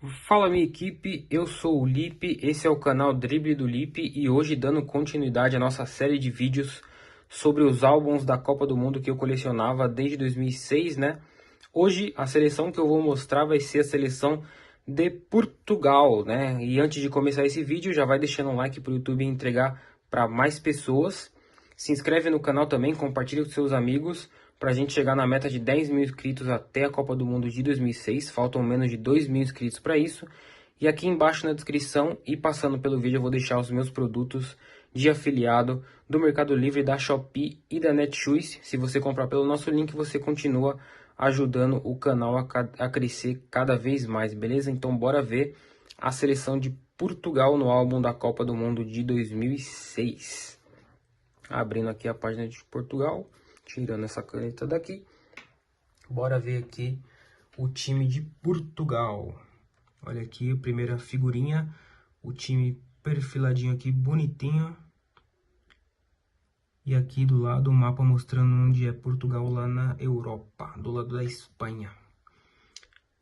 Fala minha equipe, eu sou o Lipe, esse é o canal Drible do Lipe e hoje dando continuidade à nossa série de vídeos sobre os álbuns da Copa do Mundo que eu colecionava desde 2006, né? Hoje a seleção que eu vou mostrar vai ser a seleção de Portugal, né? E antes de começar esse vídeo, já vai deixando um like para o YouTube entregar para mais pessoas. Se inscreve no canal também, compartilha com seus amigos para a gente chegar na meta de 10 mil inscritos até a Copa do Mundo de 2006. Faltam menos de 2 mil inscritos para isso. E aqui embaixo na descrição e passando pelo vídeo eu vou deixar os meus produtos de afiliado do Mercado Livre, da Shopee e da Netshoes. Se você comprar pelo nosso link, você continua ajudando o canal a crescer cada vez mais, beleza? Então bora ver a seleção de Portugal no álbum da Copa do Mundo de 2006. Abrindo aqui a página de Portugal, tirando essa caneta daqui. Bora ver aqui o time de Portugal. Olha aqui a primeira figurinha, o time perfiladinho aqui, bonitinho. E aqui do lado o mapa mostrando onde é Portugal lá na Europa, do lado da Espanha.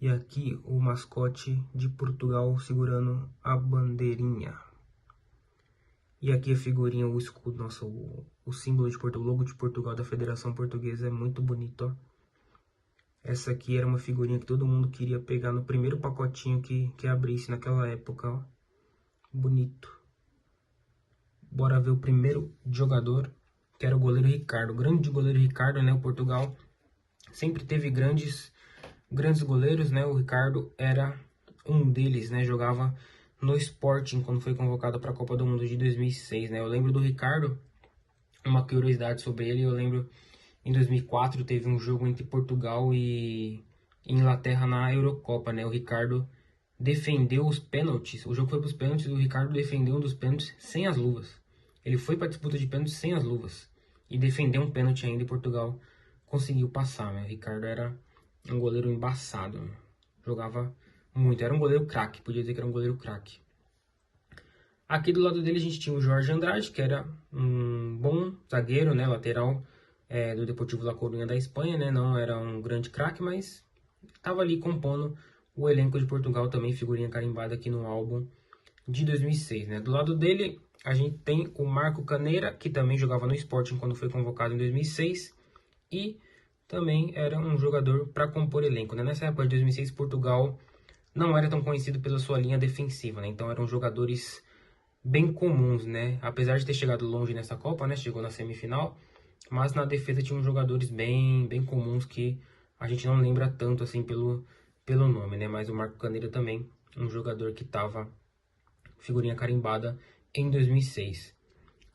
E aqui o mascote de Portugal segurando a bandeirinha. E aqui a figurinha, o escudo, nossa, o símbolo de Portugal, o logo de Portugal da Federação Portuguesa é muito bonito, ó. Essa aqui era uma figurinha que todo mundo queria pegar no primeiro pacotinho que abrisse naquela época, ó. Bonito. Bora ver o primeiro jogador, que era o goleiro Ricardo. O grande goleiro Ricardo, né? O Portugal sempre teve grandes goleiros, né? O Ricardo era um deles, né? Jogava no Sporting quando foi convocado para a Copa do Mundo de 2006, né? Eu lembro do Ricardo, uma curiosidade sobre ele, eu lembro em 2004 teve um jogo entre Portugal e Inglaterra na Eurocopa, né? O Ricardo defendeu os pênaltis, o jogo foi para os pênaltis e o Ricardo defendeu um dos pênaltis sem as luvas. Ele foi para a disputa de pênaltis sem as luvas e defendeu um pênalti ainda e Portugal conseguiu passar, né? O Ricardo era um goleiro embaçado, né? Jogava muito, era um goleiro craque, podia dizer que era um goleiro craque. Aqui do lado dele a gente tinha o Jorge Andrade, que era um bom zagueiro, né, lateral do Deportivo La Coruña da Espanha, né, não era um grande craque, mas estava ali compondo o elenco de Portugal, também figurinha carimbada aqui no álbum de 2006, né. Do lado dele a gente tem o Marco Caneira, que também jogava no Sporting quando foi convocado em 2006, e também era um jogador para compor elenco, né. Nessa época de 2006, Portugal não era tão conhecido pela sua linha defensiva, né, então eram jogadores bem comuns, né? Apesar de ter chegado longe nessa Copa, né? Chegou na semifinal, mas na defesa tinha uns jogadores bem comuns que a gente não lembra tanto assim pelo nome, né? Mas o Marco Caneira também, um jogador que tava figurinha carimbada em 2006.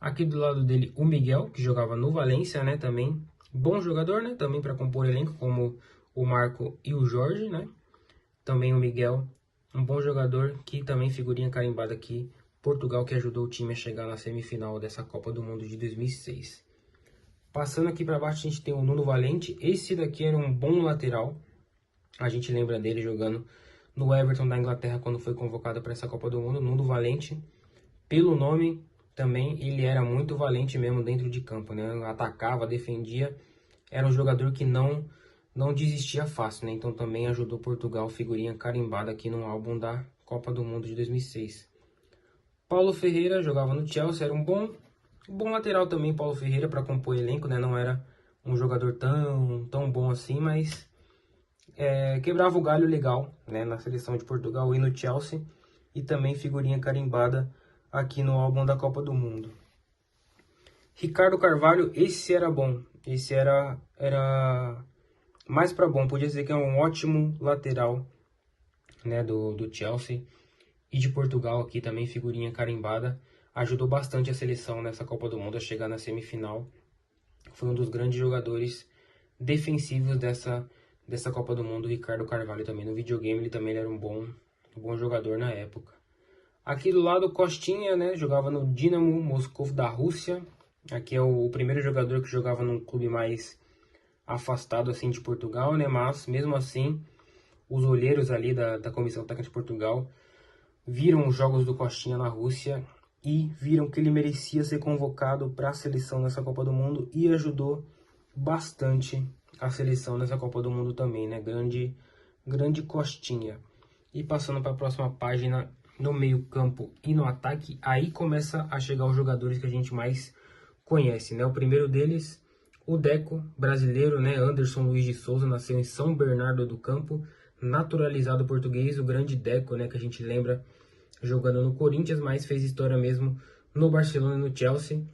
Aqui do lado dele o Miguel, que jogava no Valência, né? Também bom jogador, né? Também para compor elenco, como o Marco e o Jorge, né? Também o Miguel, um bom jogador que também figurinha carimbada aqui. Portugal, que ajudou o time a chegar na semifinal dessa Copa do Mundo de 2006. Passando aqui para baixo, a gente tem o Nuno Valente. Esse daqui era um bom lateral. A gente lembra dele jogando no Everton da Inglaterra quando foi convocado para essa Copa do Mundo. Nuno Valente, pelo nome também, ele era muito valente mesmo dentro de campo, né? Atacava, defendia. Era um jogador que não desistia fácil, né? Então também ajudou Portugal, figurinha carimbada aqui no álbum da Copa do Mundo de 2006. Paulo Ferreira jogava no Chelsea, era um bom lateral também, Paulo Ferreira, para compor elenco, né? Não era um jogador tão bom assim, mas quebrava o galho legal, né? Na seleção de Portugal e no Chelsea. E também figurinha carimbada aqui no álbum da Copa do Mundo. Ricardo Carvalho, esse era bom. Esse era mais para bom. Podia dizer que é um ótimo lateral, né? Do Chelsea. E de Portugal aqui também, figurinha carimbada. Ajudou bastante a seleção nessa Copa do Mundo a chegar na semifinal. Foi um dos grandes jogadores defensivos dessa Copa do Mundo, Ricardo Carvalho também. No videogame ele também era um bom jogador na época. Aqui do lado, Costinha, né? Jogava no Dinamo Moscou da Rússia. Aqui é o primeiro jogador que jogava num clube mais afastado assim de Portugal, né? Mas mesmo assim, os olheiros ali da Comissão Técnica de Portugal viram os jogos do Costinha na Rússia e viram que ele merecia ser convocado para a seleção nessa Copa do Mundo e ajudou bastante a seleção nessa Copa do Mundo também, né? Grande Costinha. E passando para a próxima página, no meio campo e no ataque, aí começa a chegar os jogadores que a gente mais conhece, né? O primeiro deles, o Deco, brasileiro, né? Anderson Luiz de Souza, nasceu em São Bernardo do Campo, naturalizado português, o grande Deco, né? Que a gente lembra jogando no Corinthians, mas fez história mesmo no Barcelona e no Chelsea.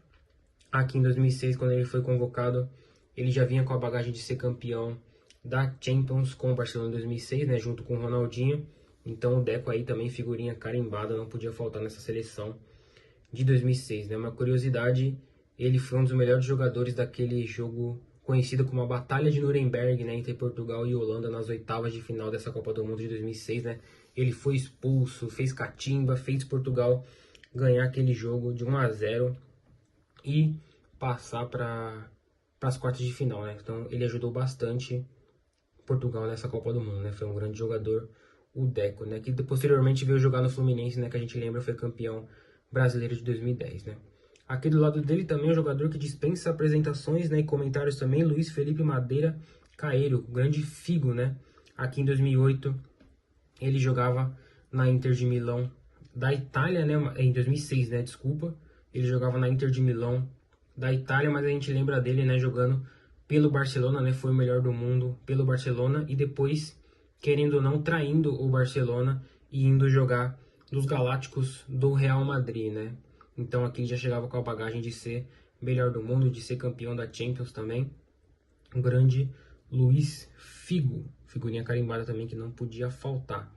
Aqui em 2006, quando ele foi convocado, ele já vinha com a bagagem de ser campeão da Champions com o Barcelona em 2006, né? Junto com o Ronaldinho. Então o Deco aí também figurinha carimbada, não podia faltar nessa seleção de 2006, né? Uma curiosidade, ele foi um dos melhores jogadores daquele jogo conhecido como a Batalha de Nuremberg, né? Entre Portugal e Holanda nas oitavas de final dessa Copa do Mundo de 2006, né? Ele foi expulso, fez catimba, fez Portugal ganhar aquele jogo de 1-0 e passar para as quartas de final, né? Então ele ajudou bastante Portugal nessa Copa do Mundo, né? Foi um grande jogador, o Deco, né? Que posteriormente veio jogar no Fluminense, né? Que a gente lembra foi campeão brasileiro de 2010, né? Aqui do lado dele também é um jogador que dispensa apresentações, né? E comentários também, Luiz Felipe Madeira Caeiro, o grande Figo, né? Aqui em 2008 ele jogava na Inter de Milão da Itália, né? Em 2006, né? Desculpa. Ele jogava na Inter de Milão da Itália, mas a gente lembra dele, né? Jogando pelo Barcelona, né? Foi o melhor do mundo pelo Barcelona e depois, querendo ou não, traindo o Barcelona e indo jogar dos Galácticos do Real Madrid, né? Então aqui ele já chegava com a bagagem de ser melhor do mundo, de ser campeão da Champions também. Um grande Luiz Figo, figurinha carimbada também que não podia faltar.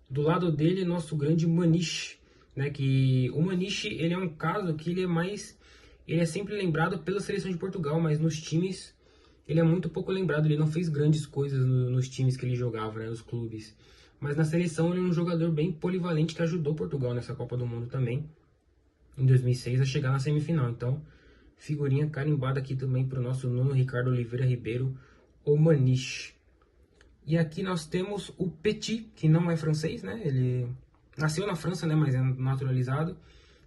Do lado dele, nosso grande Maniche, né? Que o Maniche, ele é um caso que ele é sempre lembrado pela seleção de Portugal, mas nos times ele é muito pouco lembrado. Ele não fez grandes coisas nos times que ele jogava, né? Nos clubes. Mas na seleção ele é um jogador bem polivalente que ajudou Portugal nessa Copa do Mundo também, em 2006, a chegar na semifinal. Então, figurinha carimbada aqui também para o nosso Nuno Ricardo Oliveira Ribeiro, o Maniche. E aqui nós temos o Petit, que não é francês, né? Ele nasceu na França, né? Mas é naturalizado.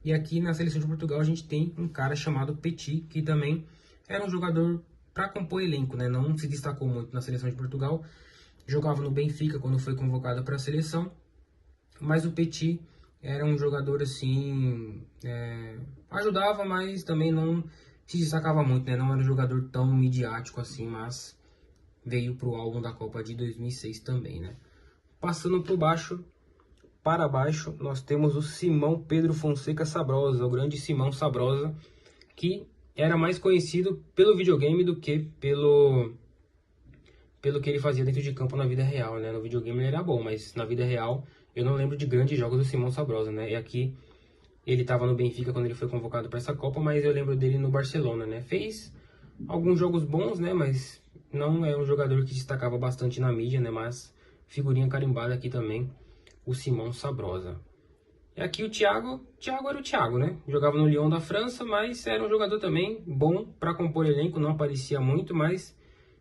E aqui na seleção de Portugal a gente tem um cara chamado Petit, que também era um jogador para compor elenco, né? Não se destacou muito na seleção de Portugal. Jogava no Benfica quando foi convocado para a seleção. Mas o Petit era um jogador assim, ajudava, mas também não se destacava muito, né? Não era um jogador tão midiático assim, mas veio para o álbum da Copa de 2006 também, né? Passando para baixo, nós temos o Simão Pedro Fonseca Sabrosa, o grande Simão Sabrosa, que era mais conhecido pelo videogame do que pelo que ele fazia dentro de campo na vida real, né? No videogame ele era bom, mas na vida real eu não lembro de grandes jogos do Simão Sabrosa, né? E aqui ele estava no Benfica quando ele foi convocado para essa Copa, mas eu lembro dele no Barcelona, né? Fez alguns jogos bons, né? Mas não é um jogador que destacava bastante na mídia, né? Mas figurinha carimbada aqui também, o Simão Sabrosa. E aqui o Thiago era o Thiago, né? Jogava no Lyon da França, mas era um jogador também bom para compor elenco, não aparecia muito, mas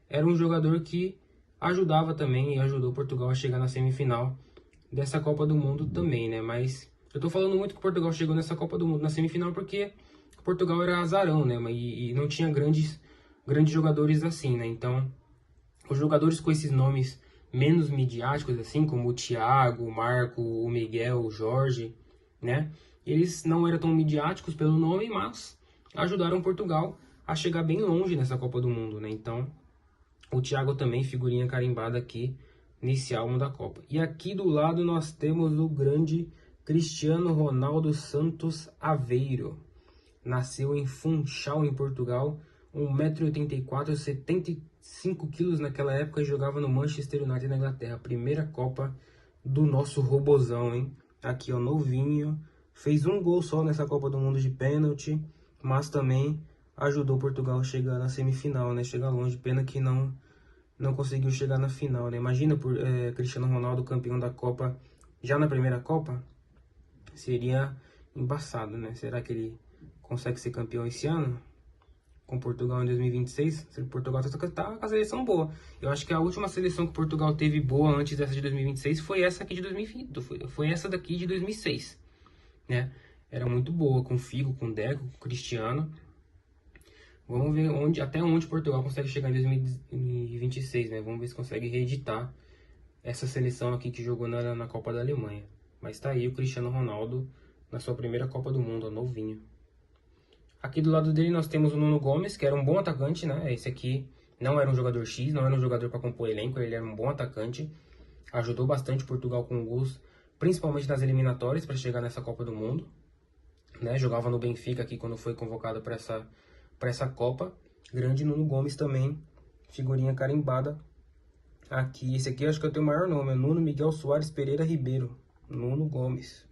era um jogador que ajudava também e ajudou Portugal a chegar na semifinal dessa Copa do Mundo também, né? Mas eu tô falando muito que Portugal chegou nessa Copa do Mundo na semifinal porque Portugal era azarão, né? E não tinha grandes jogadores assim, né? Então, os jogadores com esses nomes menos midiáticos, assim, como o Thiago, o Marco, o Miguel, o Jorge, né? Eles não eram tão midiáticos pelo nome, mas ajudaram Portugal a chegar bem longe nessa Copa do Mundo, né? Então, o Thiago também, figurinha carimbada aqui nesse álbum da Copa. E aqui do lado nós temos o grande Cristiano Ronaldo Santos Aveiro. Nasceu em Funchal, em Portugal, 1,84 m, 75 kg naquela época e jogava no Manchester United na Inglaterra. Primeira Copa do nosso robozão, hein? Aqui, ó, novinho. Fez um gol só nessa Copa do Mundo de pênalti, mas também ajudou Portugal a chegar na semifinal, né? Chegar longe, pena que não conseguiu chegar na final, né? Imagina por Cristiano Ronaldo campeão da Copa já na primeira Copa, seria embaçado, né? Será que ele consegue ser campeão esse ano? Com Portugal em 2026? Portugal tá com a seleção boa. Eu acho que a última seleção que Portugal teve boa antes dessa de 2026 foi essa aqui de 2020, foi essa daqui de 2006, né? Era muito boa, com Figo, com Deco, com Cristiano. Vamos ver até onde Portugal consegue chegar em 2026, né? Vamos ver se consegue reeditar essa seleção aqui que jogou na Copa da Alemanha. Mas tá aí o Cristiano Ronaldo na sua primeira Copa do Mundo, ó, novinho. Aqui do lado dele nós temos o Nuno Gomes, que era um bom atacante, né? Esse aqui não era um jogador X, não era um jogador para compor elenco, ele era um bom atacante. Ajudou bastante Portugal com gols, principalmente nas eliminatórias para chegar nessa Copa do Mundo. Né? Jogava no Benfica aqui quando foi convocado para essa Copa. Grande Nuno Gomes também, figurinha carimbada. Aqui, esse aqui eu acho que eu tenho o maior nome, é Nuno Miguel Soares Pereira Ribeiro. Nuno Gomes.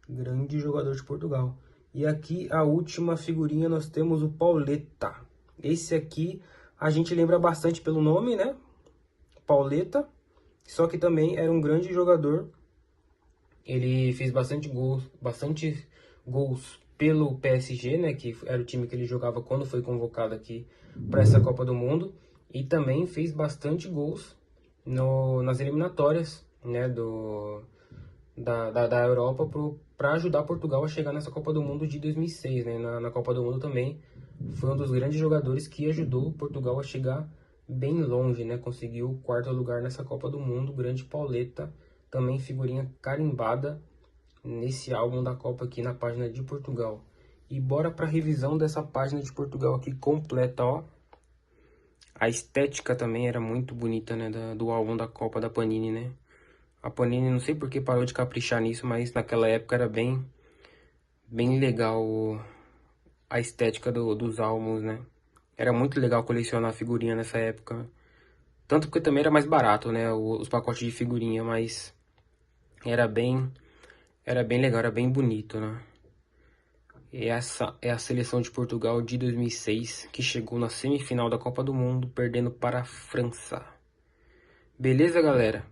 Grande jogador de Portugal. E aqui a última figurinha nós temos o Pauleta. Esse aqui a gente lembra bastante pelo nome, né? Pauleta. Só que também era um grande jogador. Ele fez bastante gols pelo PSG, né? Que era o time que ele jogava quando foi convocado aqui para essa Copa do Mundo. E também fez bastante gols nas eliminatórias, né? Da Europa para ajudar Portugal a chegar nessa Copa do Mundo de 2006, né? Na Copa do Mundo também foi um dos grandes jogadores que ajudou Portugal a chegar bem longe, né? Conseguiu o quarto lugar nessa Copa do Mundo, grande Pauleta, também figurinha carimbada nesse álbum da Copa aqui na página de Portugal. E bora para a revisão dessa página de Portugal aqui completa, ó. A estética também era muito bonita, né? Do álbum da Copa da Panini, né? A Panini, não sei por que parou de caprichar nisso, mas naquela época era bem legal a estética dos álbuns, né? Era muito legal colecionar figurinha nessa época. Tanto porque também era mais barato, né? Os pacotes de figurinha, mas era bem legal, era bem bonito, né? E essa é a seleção de Portugal de 2006, que chegou na semifinal da Copa do Mundo, perdendo para a França. Beleza, galera?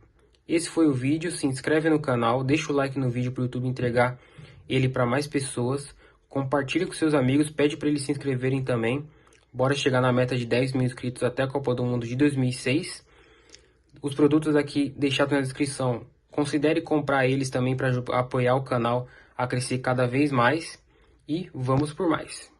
Esse foi o vídeo, se inscreve no canal, deixa o like no vídeo para o YouTube entregar ele para mais pessoas. Compartilha com seus amigos, pede para eles se inscreverem também. Bora chegar na meta de 10 mil inscritos até a Copa do Mundo de 2006. Os produtos aqui deixados na descrição, considere comprar eles também para apoiar o canal a crescer cada vez mais. E vamos por mais.